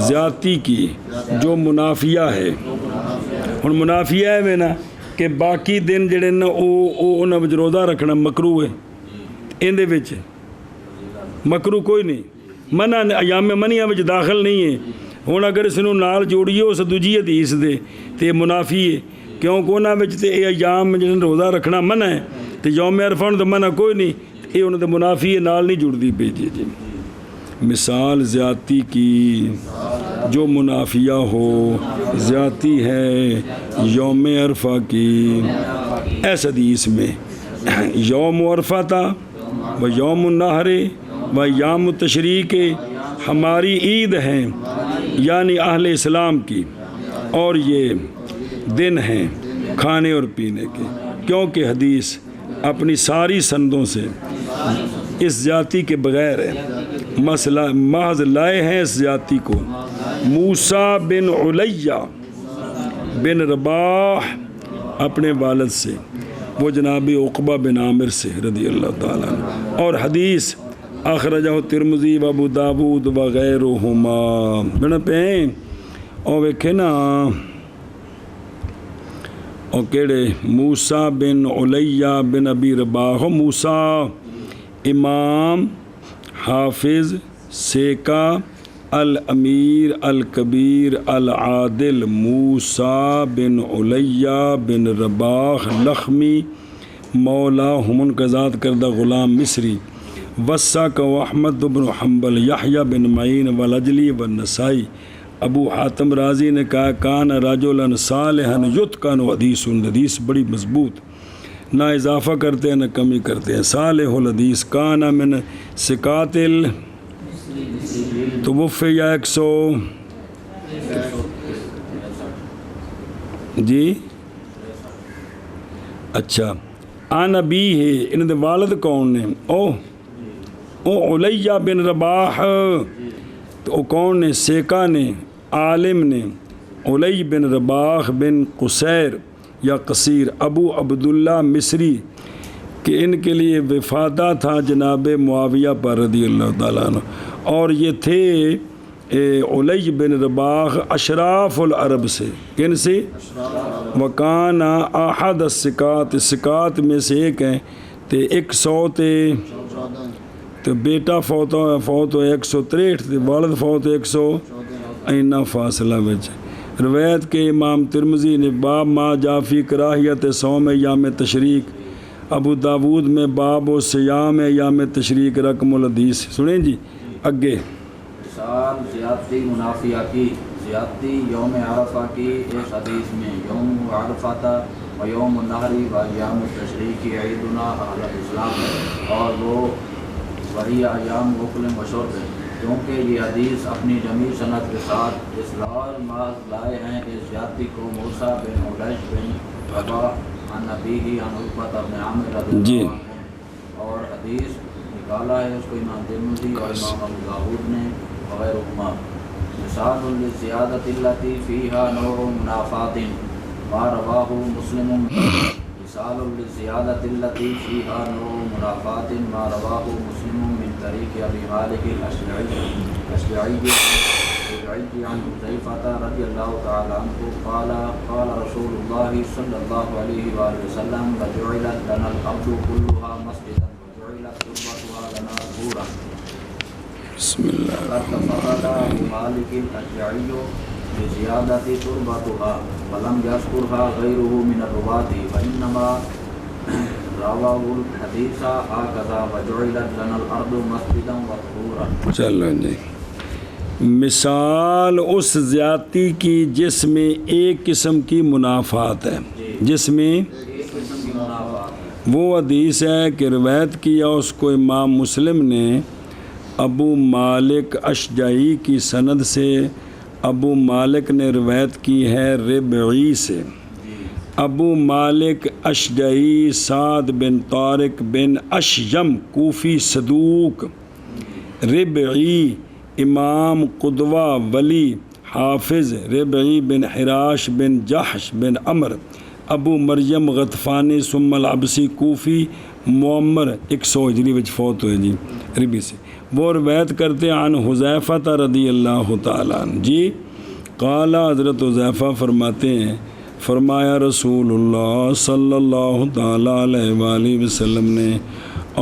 زیادتی کی جو منافیہ ہے، ہوں منافیہ ہے نا کہ باقی دن جڑے نا وہ انہاں وچ روزہ رکھنا مکروہ ہے، اندے وچ مکروہ کوئی نہیں، منع ایام منیاں وچ داخل نہیں ہے۔ ہوں اگر اس نوں نال جوڑیے اس دوجی حدیث دے تو یہ منافی ہے، کیونکہ انہاں وچ تے یہ ایام جڑے روزہ رکھنا منع ہے، تو یوم عرفہ تو منع کوئی نہیں، یہ انہوں نے منافی نال نہیں جڑتی پی جی جی۔ مثال زیادتی کی جو منافیہ ہو، زیادتی ہے یوم عرفہ کی، ایس حدیث میں یوم عرفہ تھا و یوم النحر و یام التشریق ہماری عید ہیں یعنی اہل اسلام کی، اور یہ دن ہیں کھانے اور پینے کے، کیونکہ حدیث اپنی ساری سندوں سے اس زیادتی کے بغیر ہے، مسئلہ محض لائے ہیں اس زیادتی کو موسیٰ بن علیہ بن رباح اپنے والد سے، وہ جناب عقبہ بن عامر سے رضی اللہ تعالیٰ عنہ، اور حدیث اخرجہ ترمذی و ابو داود وغیرہما بنا پہیں اور ویکھے نا اور کیڑے موسیٰ بن علیہ بن ابی رباح، موسیٰ امام حافظ سیکا الامیر الکبیر العادل موسیٰ بن علیہ بن رباح لخمی مولا ہمن کا ذات کردہ غلام مصری، وثق و احمد بن حنبل یحییٰ بن معین والعجلی والنسائی۔ ابو حاتم رازی نے کہا کان رجلا صالحا یتقن حدیث، حدیث بڑی مضبوط، نہ اضافہ کرتے ہیں نہ کمی کرتے ہیں، صالح الحدیث، کان من ثقات توفی یا 100 جی اچھا آن ابی ہے، ان دے والد کون نے؟ او علیہ بن رباح، تو او کون نے؟ سیکا نے، عالم نے، علی بن رباح بن قصیر یا قصیر ابو عبداللہ مصری، کہ ان کے لیے وفادہ تھا جناب معاویہ پر رضی اللہ تعالیٰ عنہ، اور یہ تھے علی بن رباح اشراف العرب سے، کن سے؟ وکان احد الثقات، ثقات میں سے ایک ہیں، تے 100 تے تو بیٹا فوت ہوئے 163 تے والد فوت ہوئے 100 اینا فاصلہ بچ۔ روایت کے امام ترمذی نے باب ما جافی کراہیت صوم ایام تشریق، ابو داود میں باب و سیام ایام تشریق رقم الحدیث۔ سنیں جی اگے، مثال زیادتی منافیہ کی، زیادتی یوم عرفہ کی اس حدیث میں یوم عرفہ تھا و یوم النحری و ایام تشریق کی عیدنا اہل الاسلام ہے، اور وہ وہی ایام غفل مشہور ہے، کیونکہ یہ حدیث اپنی جمی صنعت کے ساتھ اصلاح محض لائے ہیں اس زیادتی کو موسیٰ بن علیہ بن رباح عن ابیہ عن عقبہ بن عامر رضی اللہ عنہ، اور حدیث نکالا ہے اس کو امام ترمذی اور امام ابو داود نے وغیرہما۔ مثال للزیادۃ التی فیہا نوع منافات ما رواہ مسلم، مثال للزیادۃ التی فیہا نوع منافات ما رواہ مسلم من طریق ابی مالک الاشجعی عن حذیفہ رضی اللہ تعالی عنہ قال قال رسول اللہ صلی اللہ علیہ وآلہ وسلم وجعلت لنا الارض كلها مسجدا وجعلت تربتها لنا طهورا۔ بسم اللہ وقد فقد ابو مالک الاشجعی بزیادۃ تربتها ولم یذکرها غیرہ من الرواة وانما رواه الحدیث هكذا وجعلت لنا الارض مسجدا وطهورا۔ چلو جی، مثال اس زیادتی کی جس میں ایک قسم کی منافعات ہے، جس میں وہ حدیث ہے کہ روایت کیا اس کو امام مسلم نے ابو مالک اشجعی کی سند سے، ابو مالک نے روایت کی ہے ربعی سے، ابو مالک اشجعی سعد بن طارق بن اشیم کوفی صدوق، ربعی امام قدوہ ولی حافظ، ربعی بن حراش بن جحش بن عمر ابو مریم غطفانی ثم العبسی کوفی معمر 100 ہجری وچ فوت ہوئے جی ربی سے، وہ روایت کرتے عن حذیفہ رضی اللہ تعالیٰ عنہ جی قال، حضرت حذیفہ فرماتے ہیں فرمایا رسول اللہ صلی اللہ تعالیٰ علیہ وآلہ وسلم نے،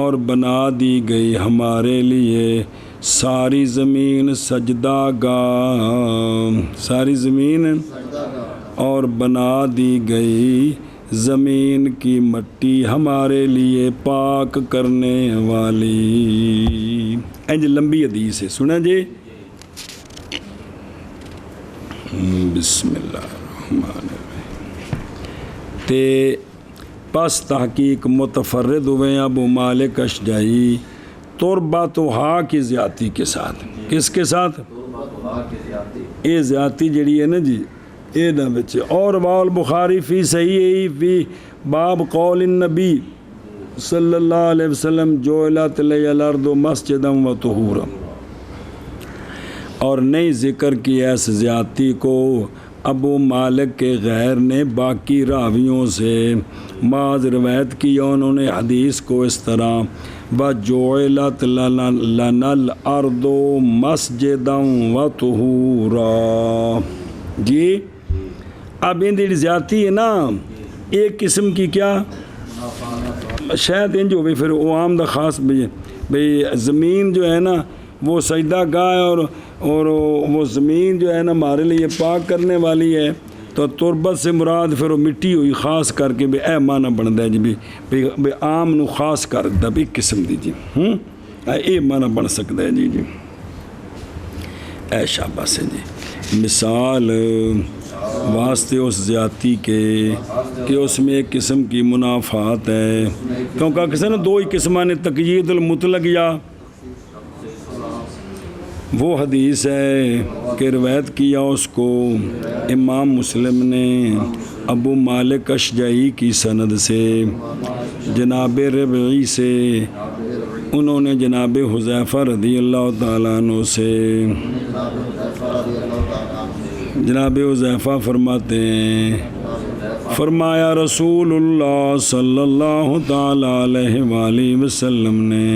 اور بنا دی گئی ہمارے لیے ساری زمین سجدہ گاہ، ساری زمین اور بنا دی گئی زمین کی مٹی ہمارے لیے پاک کرنے والی۔ انج لمبی حدیث ہے، سنا جی۔ بسم اللہ الرحمن الرحیم۔ تے پس تحقیق متفرد ہوئے ابو مالک اشجعی تربتھا کی زیادتی کے ساتھ، کس کے ساتھ؟ یہ زیادتی جڑی ہے نا جی، یہ نہ بچے. اور رواه البخاری فی صحیح فی باب قول النبی صلی اللہ علیہ وسلم جعلت لی الارض مسجدا و طہورا. اور نہیں ذکر کی ایس زیادتی کو ابو مالک کے غیر نے باقی راویوں سے. بعض روایت کی انہوں نے حدیث کو اس طرح وَجُعِلَتْ لَنَا الْأَرْضُ مَسْجِدًا وَطُهُورًا. جی اب ان دی زیادتی ہے نا ایک قسم کی کیا شاید انج ہو پھر وہ عام دا خاص بھئی زمین جو ہے نا وہ سجدہ گاہ ہے اور وہ زمین جو ہے نا ہمارے لیے پاک کرنے والی ہے تو تربت سے مراد پھر وہ مٹی ہوئی خاص کر کے بھی اے معنی بنتا ہے جی بھی عام نو خاص کر دا بھی قسم دی جی اے معنی بن سکتا ہے جی اے شاباش ہے جی. مثال واسطے اس زیادتی کے کہ اس میں ایک قسم کی منافعات ہے کیونکہ کسی نا دو ہی قسمہ نے تقیید المطلق یا وہ حدیث ہے کہ روایت کیا اس کو امام مسلم نے ابو مالک اشجعی کی سند سے جناب ربعی سے انہوں نے جناب حذیفہ رضی اللہ تعالیٰ عنہ سے. جناب حذیفہ فرماتے ہیں فرمایا رسول اللہ صلی اللہ تعالیٰ علیہ وآلہ وسلم نے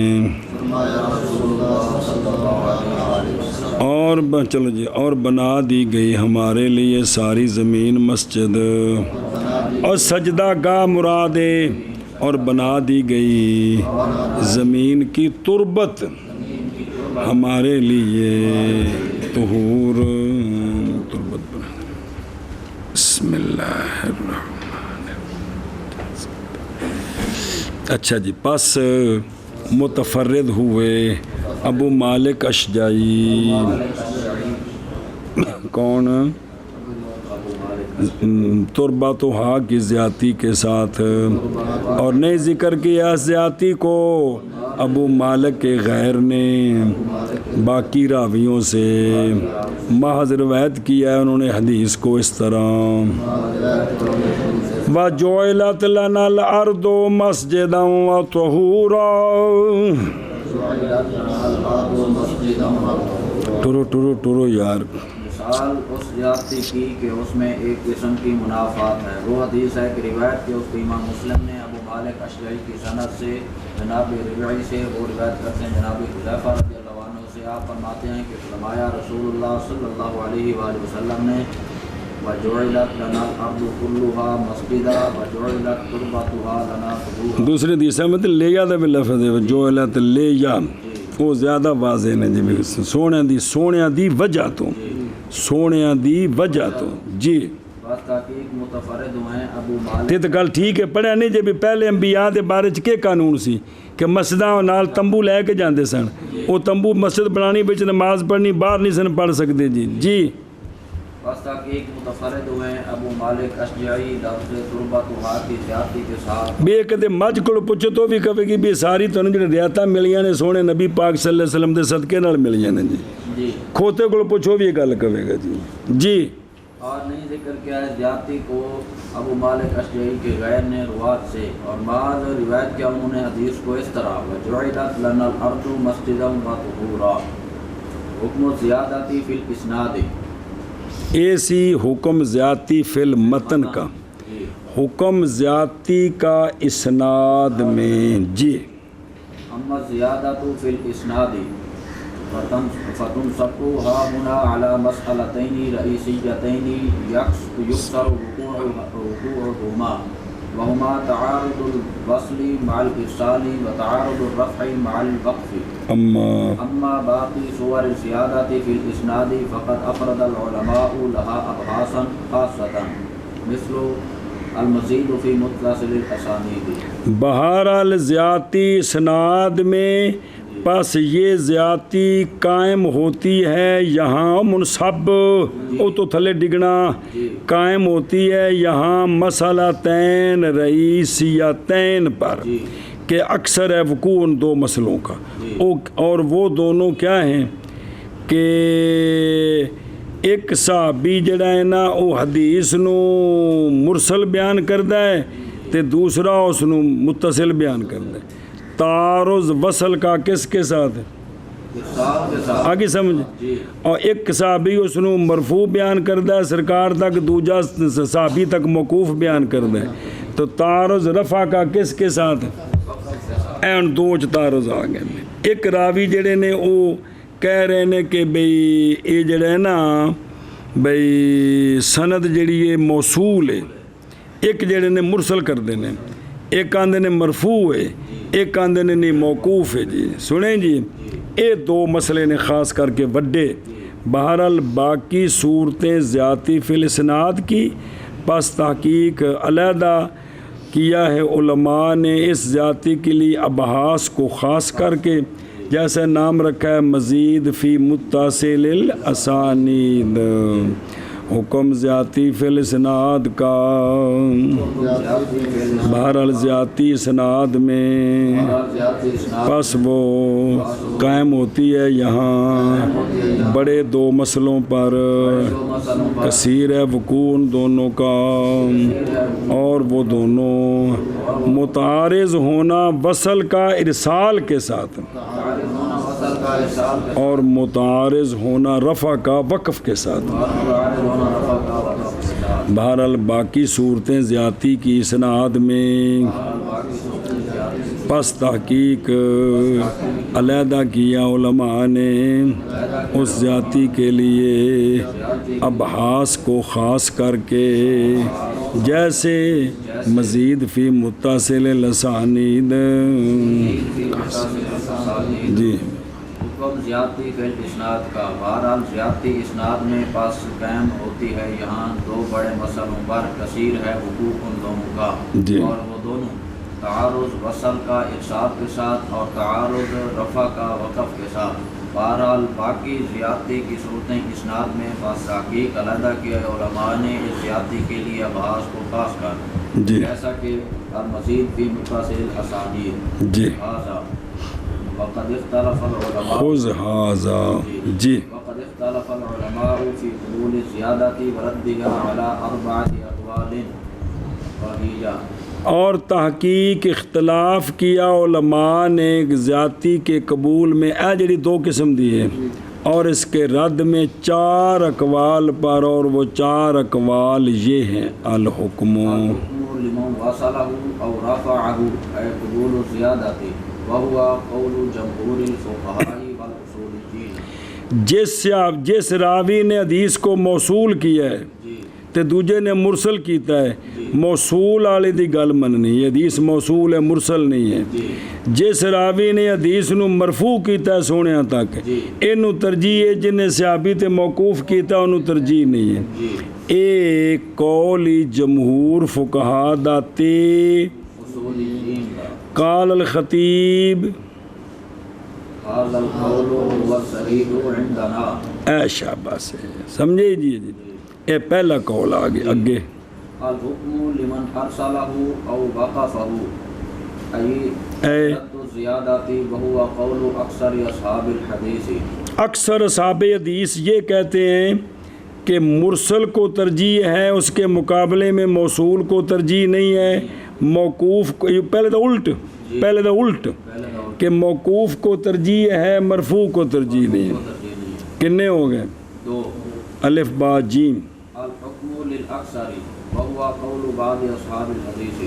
اور چلو جی اور بنا دی گئی ہمارے لیے ساری زمین مسجد اور سجدہ گاہ مراد ہے اور بنا دی گئی زمین کی تربت ہمارے لیے طہور تربت بنا. بسم اللہ الرحمن الرحیم. اچھا جی پس متفرد ہوئے ابو مالک اشجعی کون تربتھا کی زیادتی کے ساتھ اور نہیں ذکر کیا زیادتی کو ابو مالک کے غیر نے باقی راویوں سے. محض روایت کیا ہے انہوں نے حدیث کو اس طرح وَجُعِلَتْ لَنَا الْأَرْضُ مَسْجِدًا وَطُهُورًا. ٹرو یار. مثال اس زیادتی کی کہ اس میں ایک قسم کی منافعات ہے. وہ حدیث ہے کہ روایت کے اس کو امام مسلم نے ابو مالک اشجعی کی سند سے جناب ربعی سے وہ روایت کرتے ہیں جناب حذیفہ رضی اللہ عنہ سے. آپ فرماتے ہیں کہ فرمایا رسول اللہ صلی اللہ علیہ وآلہ وسلم نے وَجُعِلَتْ لَنَا الْأَرْضُ كُلُّهَا مَسْجِدًا وَجُعِلَتْ تُرْبَتُهَا لَنَا طُهُورًا. دوسری حدیث ہے مطلب لیا دا بھی لفظ ہے وَجُعِلَتْ لِيَا وہ زیادہ واضح نے جی سونے دی وجہ تو سونے دی وجہ تو جی بات تحقیق متفرد ہوئے ابو مالک. تے تو گل ٹھیک ہے پڑھیا نہیں جی پہلے انبیاء دے بارے چ کے قانون سی کہ مسجداں نال تمبو لے کے جاندے سن وہ تمبو مسجد بنانی وچ نماز پڑھنی باہر نہیں سن پڑھ سکتے جی بس تحقیق متفرد ہوئے ابو مالک اشجعی لفظ تربتھا کی زیادتی کے ساتھ. بے کدے مجھ کو پوچھو تو بھی کہے گی بھی ساری تو جڑی رعایتاں ملیاں نے سونے نبی پاک صلی اللہ علیہ وسلم دے صدقے نال ملیاں نے جی کھوتے کو پوچھو بھی یہ گل کہے گا جی. اور نہیں ذکر کیا ہے زیادتی کو ابو مالک اشجعی کے غیر نے روات سے اور بعض روایت کیا انہوں نے حدیث کو اس طرح وَجُعِلَتْ لَنَا الْأَرْضُ مَسْجِدًا وَطُهُورًا. حکم زیادتی فی الاسناد ایسی حکم زیادتی فی المتن کا حکم زیادتی کا اسناد میں جی. اما زیادت فی الاسناد فتنصبها هنا على مسألتين رئيسيتين يكثر وقوعهما وهما تعارض الوصل مع الإرسال وتعارض الرفع مع الوقف. أما باقي صور الزيادة في الإسناد فقد أفرد العلماء لها أبحاثا خاصة مثل المزید فی متصل الاسانید. بہرحال زیادتی اسناد میں پس یہ زیادتی قائم ہوتی ہے یہاں منصب او تو تھلے ڈگنا قائم ہوتی ہے یہاں مسئلتین رئیسیتین پر کہ اکثر ہے وقوع ان دو مسئلوں کا اور وہ دونوں کیا ہیں کہ ایک صحابی جڑا ہے نا وہ حدیث نو مرسل بیان کردا ہے تے دوسرا اس نو متصل بیان کردا ہے. تعارض وصل کا کس کے ساتھ ہے؟ آگے سمجھ. اور ایک صحابی اس نو مرفوع بیان کردا ہے سرکار تک، دوجا صحابی تک موقوف بیان کردا ہے. تو تعارض رفع کا کس کے ساتھ ہے؟ این دو تعارض آ گئے. ایک راوی جڑے نے وہ کہہ رہے نے کہ بھئی یہ جڑا ہے نا بھئی سند جڑی ہے موصول ہے، ایک جڑے نے مرسل کر دینے، ایک آندے نے مرفوع ہے، ایک آندے نے نہیں موقوف ہے. جی سنیں جی، یہ دو مسئلے نے خاص کر کے وڈے. بہرحال باقی صورتیں زیادتی فی الاسناد کی، پس تحقیق علیحدہ کیا ہے علماء نے اس زیادتی کے لیے ابحاث کو خاص کر کے، جیسے نام رکھا ہے مزید فی متصل الاسانید. حکم زیادتی فی الاسناد کا بہرحال زیادتی اسناد میں پس وہ قائم ہوتی ہے یہاں بڑے دو مسئلوں پر، کثیر ہے وقوع دونوں کا، اور وہ دونوں متعارض ہونا وصل کا ارسال کے ساتھ اور متعارض ہونا رفع کا وقف کے ساتھ. بہرحال باقی صورتیں زیادتی کی اسناد میں پس تحقیق علیحدہ کیا علماء نے اس زیادتی کے لیے ابحاث کو خاص کر کے، جیسے مزید فی متصل الاسانید. جی حکم زیادتی فی الاسناد کا بہرحال زیادتی اسناد میں پس قائم ہوتی ہے یہاں دو بڑے مسئلوں پر، کثیر ہے حقوق ان دونوں کا، اور وہ دونوں تعارض وصل کا ارسال کے ساتھ اور تعارض رفع کا وقف کے ساتھ. بہرحال باقی زیادتی کی صورتیں اسناد میں پس تحقیق علیحدہ کیا علماء نے اس زیادتی کے لیے ابحاث کو خاص کر، جیسا کہ المزید فی متصل الاسانید. جی وقد اختلف العلماء خذ هذا. جی وقد اختلف العلماء في قبول الزيادة وردها على 4 اقوال وهي. اور تحقیق اختلاف کیا علماء نے زیادتی کے قبول میں، اے جڑی دو قسم دی ہے، اور اس کے رد میں 4 اقوال پر، اور وہ 4 اقوال یہ ہیں: الحکم لمن وصله او رفعه اي قبول الزيادة وهو قول جمهور الفقهاء والاصوليين. جس راوی نے حدیث کو موصول کیا ہے تے دوجے نے مرسل کیتا ہے، موصول والے دی گل مننی، حدیث موصول ہے مرسل نہیں ہے. جس راوی نے حدیث نو مرفوع کیتا ہے سونیاں تک، اینو ترجیح ہے، جن نے صحابی تے موقوف کیتا انہوں ترجیح نہیں ہے. ایک قول جمہور فقہا دا تے قال الخطیب هذا القول هو الصحيح عندنا. اے شاباش، سمجھے جی. اے پہلا قول آگے اگے. الحکم لمن ارسله او وقفه اي رد الزیادات وهو قول اکثر اصحاب الحدیث. اکثر اصحاب حدیث یہ کہتے ہیں کہ مرسل کو ترجیح ہے اس کے مقابلے میں موصول کو ترجیح نہیں ہے. موقوف کو پہلے تو الٹ کہ موقوف کو ترجیح ہے، مرفوع کو ترجیح نہیں ہے. کتنے ہو گئے؟ 2. الف با جیم. الحکم للاکثر وهو قول بعض اصحاب الحدیث.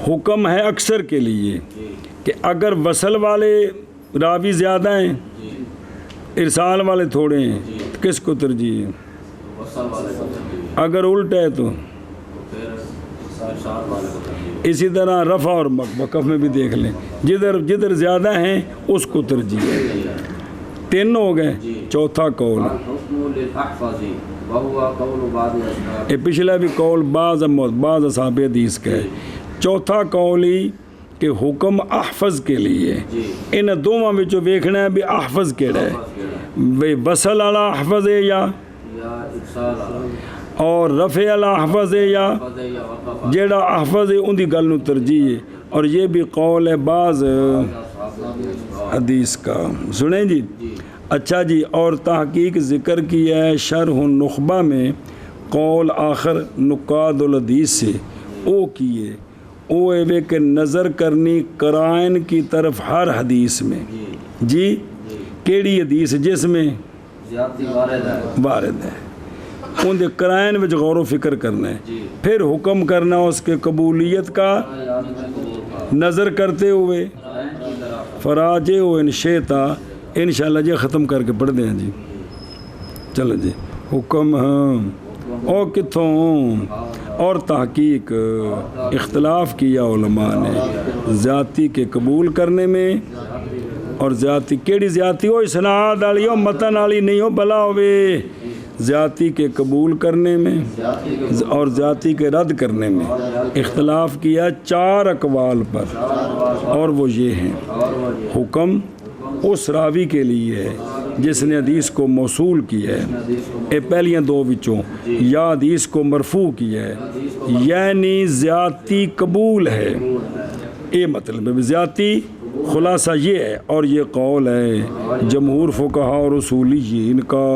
حکم ہے اکثر کے لیے کہ اگر وصل والے راوی زیادہ ہیں، ارسال والے تھوڑے ہیں، تو کس کو ترجیح ہے؟ وصل والے. اگر الٹ ہے تو پھر ارسال والے کو ترجیح. اسی طرح رفع اور وقف میں بھی دیکھ لیں، جدھر زیادہ ہیں اس کو ترجیح ہے. 3 ہو گئے. چوتھا قول الحکم للاحفظ وهو قول بعض اصحاب. یہ پچھلا بھی قول بعض اصحاب حدیث کا ہے. چوتھا قول ہی کہ حکم احفظ کے لیے. ان دونوں وچوں ویکھنا ہے بھی احفظ کیڑا ہے، بھئی وصل والا احفظ ہے یا ارسال والا، اور رفع والا احفظ ہے یا جیڑا احفظ ہے ان دی گل نو ترجیح ہے. اور یہ بھی قول ہے بعض حدیث کا. سنیں جی. اچھا جی، اور تحقیق ذکر کیا ہے شرح النخبہ میں قول آخر نقاد الحدیث سے او کیے او ایوے کہ نظر کرنی قرائن کی طرف ہر حدیث میں جی کیڑی حدیث جس میں زیادتی وارد ہے وارد ہے ان دے قرائن وچ غور و فکر کرنا ہے، پھر حکم کرنا اس کے قبولیت کا نظر کرتے ہوئے فراجے و انشیتا انشاءاللہ جی ختم کر کے پڑھ دیں جی. چلو جی حکم ہاں اور کتوں اور تحقیق اختلاف کیا علماء نے زیادتی کے قبول کرنے میں، اور زیادتی کیڑی زیادتی ہو اسناد والی ہو متن والی نہیں ہو بلا ہوئے، زیادتی کے قبول کرنے میں اور زیادتی کے رد کرنے میں اختلاف کیا 4 اقوال پر، اور وہ یہ ہیں حکم اس راوی کے لیے ہے جس نے حدیث کو موصول کیا ہے، اے پہلیاں 2 وچوں، یا حدیث کو مرفوع کیا ہے، یعنی زیادتی قبول ہے، یہ مطلب ہے زیادتی خلاصہ یہ ہے، اور یہ قول ہے جمہور فقہاء اور اصولیین کا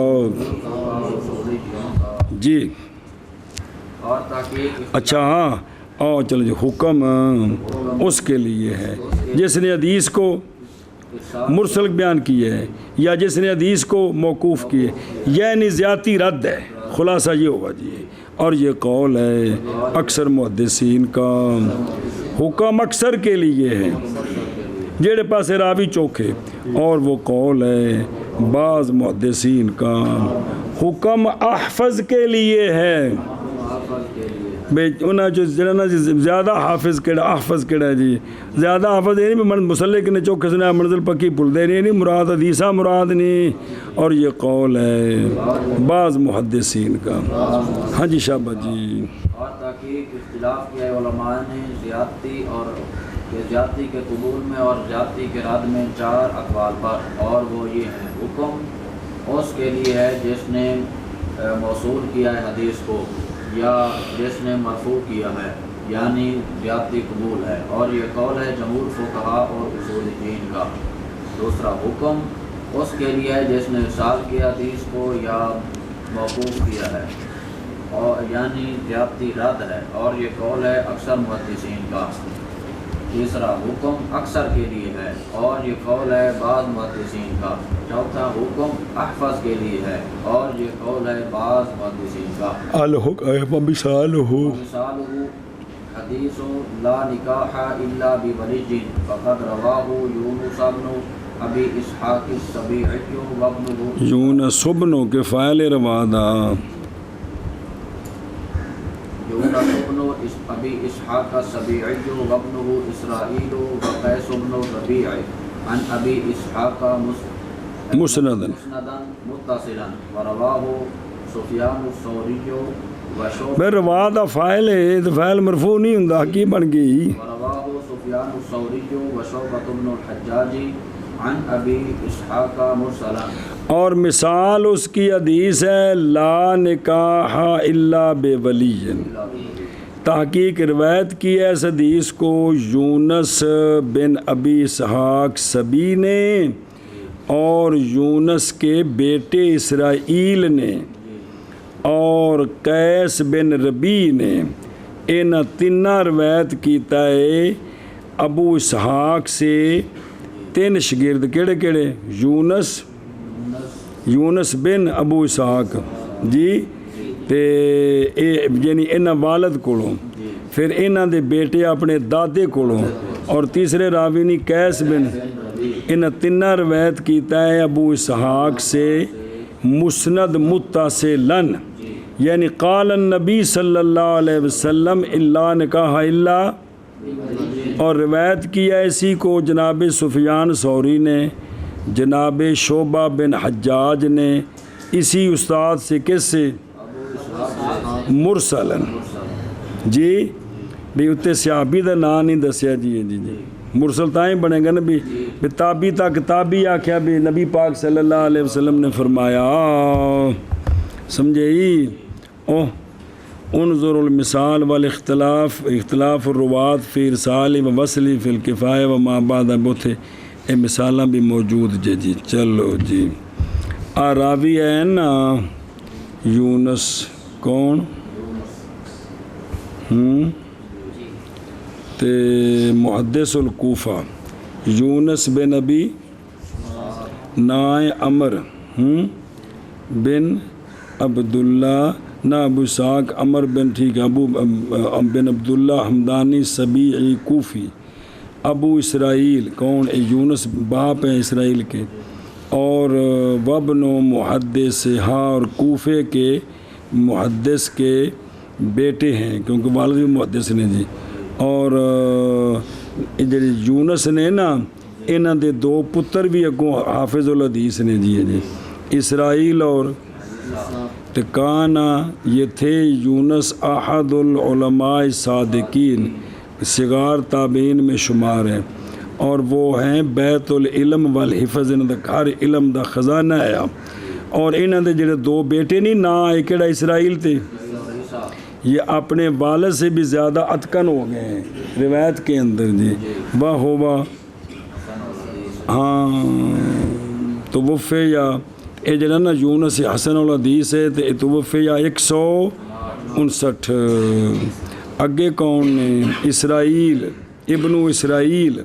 جی. اچھا ہاں اور چلو جی حکم اس کے لیے ہے جس نے حدیث کو مرسل بیان کیا ہے یا جس نے حدیث کو موقوف کیے، یعنی زیادتی رد ہے، خلاصہ یہ ہوگا جی. اور یہ قول ہے اکثر محدثین کا، حکم اکثر کے لیے ہے جیڑے پاسے راوی چوکھے، اور وہ قول ہے بعض محدثین کا حکم احفظ کے لیے ہے. بھئی انہاں جو جڑا زیادہ حافظ کیڑا احفظ کیڑا ہے جی، زیادہ حافظ یہ نہیں مسلے کے نے چوکھے سنا منزل پکی پل دے نہیں مراد حدیثہ مراد نہیں، اور یہ قول ہے بعض محدثین کا. ہاں جی شابہ جی. اور تحقیق اختلاف کیا ہے علماء نے زیادتی اور زیادتی کے قبول میں اور زیادتی کے رد میں 4 اقوال پر، اور وہ یہ ہیں حکم اس کے لیے ہے جس نے موصول کیا ہے حدیث کو یا جس نے مرفوع کیا ہے، یعنی زیادتی قبول ہے، اور یہ قول ہے جمہور فقہاء اور اصولیین کا. دوسرا حکم اس کے لیے ہے جس نے ارسال کیا حدیث کو یا موقوف کیا ہے، اور یعنی زیادتی رد ہے، اور یہ قول ہے اکثر محدثین کا. تیسرا حکم اکثر کے لیے ہے، اور یہ قول ہے بعض محدثین کا. چوتھا حکم احفظ کے لیے ہے، اور یہ قول ہے بعض محدثین کا. الحکم مثالہ حدیث لا نکاح الا بولی فقد رواہ یونس بن ابی اسحاق السبیعی وابنہ. یونس بن کے فاعل روادا یونس بن ابی اسحاق السبیعی وابنہ اسرائیل وقیس بن ربیع عن ابی اسحاق مسندا متصلا ورواہ سفیان الثوری میں روادہ فاعل ہے تو فاعل مرفوع نہیں ہوندا کی بن گئی. ورواہ سفیان الثوری وشعبۃ بن الحجاج عن ابی اسحاق مرسلا. اور مثال اس کی حدیث ہے لا نکاح الا بولی. تحقیق روایت کی ہے اس حدیث کو یونس بن ابی اسحاق سبی نے اور یونس کے بیٹے اسرائیل نے اور قیس بن ربیع نے، ان 3 روایت کیتا ہے ابو اسحاق سے 3 شگرد کیڑے کیڑے یونس بن ابو اسحاق جی تے یعنی انہاں والد کولوں، پھر انہاں دے بیٹے اپنے دادے کولوں، اور تیسرے راوی نے قیس بن. ان 3 روایت کیتا ہے ابو اسحاق سے مسند متصلن، یعنی قال النبی صلی اللہ علیہ وسلم الا نکاح الا، اور روایت کیا اسی کو جناب سفیان ثوری نے، جناب شعبہ بن حجاج نے، اسی استاد سے کس سے مرسلن جی. بھی اتنے صحابی دا نام نہیں دسیا جی. جی مرسل تائیں بنے گا نا بھی تابی تک تابی آکھیا بھی نبی پاک صلی اللہ علیہ وسلم نے فرمایا، سمجھے ہی. انظر المثال والاختلاف اختلاف الروات فی ارسال و وصل فی الکفایہ و ما بعد بوتھے، یہ مثالاں بھی موجود جی. چلو جی. راوی ہے نا یونس کون تے محدث الکوفہ یونس بن ابی نائے عمر بن عبداللہ نہ ابو اسحاق عمر بن ٹھیک ہے ابو بن عبداللہ حمدانی سبیعی کوفی ابو اسرائیل کون یونس باپ ہیں اسرائیل کے اور وابن محدث اور کوفے کے محدث کے بیٹے ہیں کیونکہ والد بھی محدث نے جی اور جڑے یونس نے نا انہاں دے دو پتر بھی اگوں حافظ الحدیث نے جی اسرائیل اور کانا یہ تھے یونس احد العلماء صادقین صغار تابعین میں شمار ہیں اور وہ ہیں بیت العلم والحفظ انہاں دا ہر علم دا خزانہ ہے اور انہاں دے جڑے دو بیٹے نہیں نا ایک کیڑا اسرائیل تھے یہ اپنے والد سے بھی زیادہ اتقن ہو گئے ہیں روایت کے اندر جی واہ ہو واہ ہاں تو وفے یا اے جڑا نا یونس حسن الحدیث ہے تو توفی یا 159 اگے کون نے اسرائیل ابن اسرائیل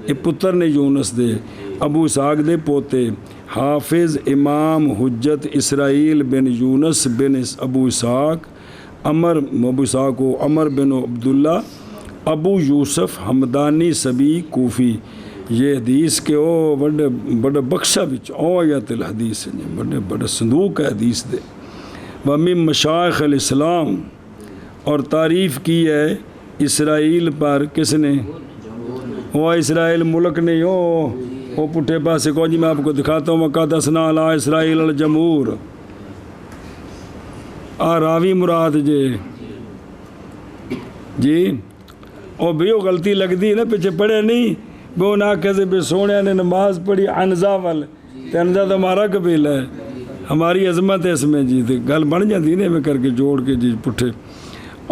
یہ پتر نے یونس دے ابو اسحاق دے پوتے حافظ امام حجت اسرائیل بن یونس بن ابو اسحاق ابو اسحاق کو عمر بن عبداللہ ابو یوسف حمدانی سبی کوفی یہ حدیث کے او بڑے بڑے بخشا بچ او آیات الحدیث ہیں بڑے بڑے صندوق ہے حدیث دے وَمِن مشائخ الاسلام اور تعریف کی ہے اسرائیل پر کس نے وہ اسرائیل ملک نہیں وہ پٹھے پاسے کو جی میں آپ کو دکھاتا ہوں وَقَدْ أَثْنَىٰ عَلَىٰ اسرائیل الجمہور راوی مراد جی او بھی وہ غلطی لگتی ہے نا پیچھے پڑھے نہیں وہ نہ کیسے بے سونے نے نماز پڑھی عنزہ وال عنزہ تو ہمارا قبیلہ ہے ہماری عظمت ہے اس میں جی تو گل بن جاتی نہیں میں کر کے جوڑ کے جی پٹھے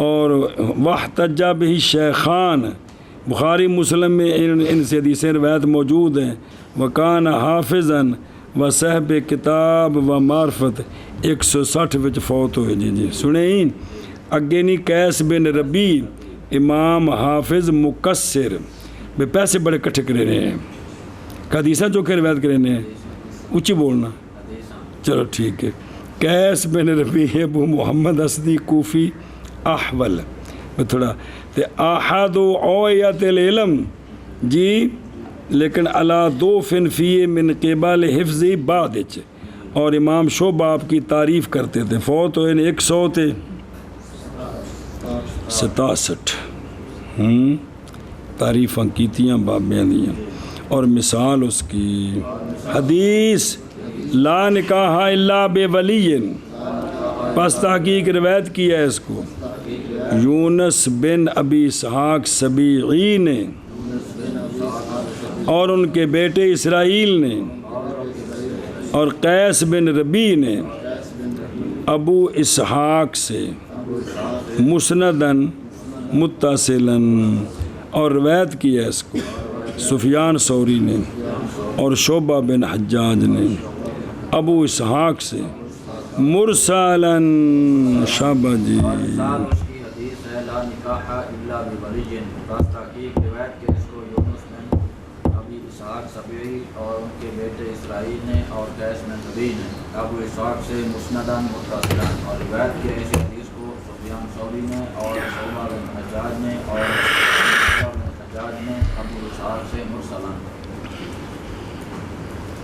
اور واحتجا بہ شیخان بخاری مسلم میں ان سے حدیثیں روایت موجود ہیں وکان حافظاً و صاحب کتاب و معرفت 160 وچ فوت ہوئے جی سنیں اگے نہیں قیس بن ربی امام حافظ مقصر بے پیسے بڑے کٹھے کرے رہے ہیں حدیثاں جو کہ روایت کرے ہیں اونچی بولنا چلو ٹھیک ہے قیس بن ربی ابو محمد اسدی کوفی احول تھوڑا تے احد اویت العلم جی لیکن علا دو فنفی من قبال حفظی بعد اور امام شعبہ آپ کی تعریف کرتے تھے فوت ہوئے 167 تعریفاں کیتیاں بابیاں دیاں اور مثال اس کی حدیث لا نکاح الا بے ولی پس تحقیق روایت کیا ہے اس کو یونس بن ابی اسحاق سبیعی نے اور ان کے بیٹے اسرائیل نے اور قیس بن ربی نے ابو اسحاق سے مسندن متصلاً اور روایت کی ہے اس کو سفیان ثوری نے اور شعبہ بن حجاج نے ابو اسحاق سے مرسلاً شابہ جی اس کی حدیث ہے لا نکاح الا بولی بس تحقیق روایت کے اس کو یونس بن ابی اسحاق سبیعی اور ان کے بیٹے اسرائیل نے اور قیس بن ربی نے ابو اسحاق سے مسنداً متصلاً اور روایت کی ایسی حدیث کو سفیان ثوری نے اور شعبہ بن حجاج نے اور ابو اسحاق سے مرسلاً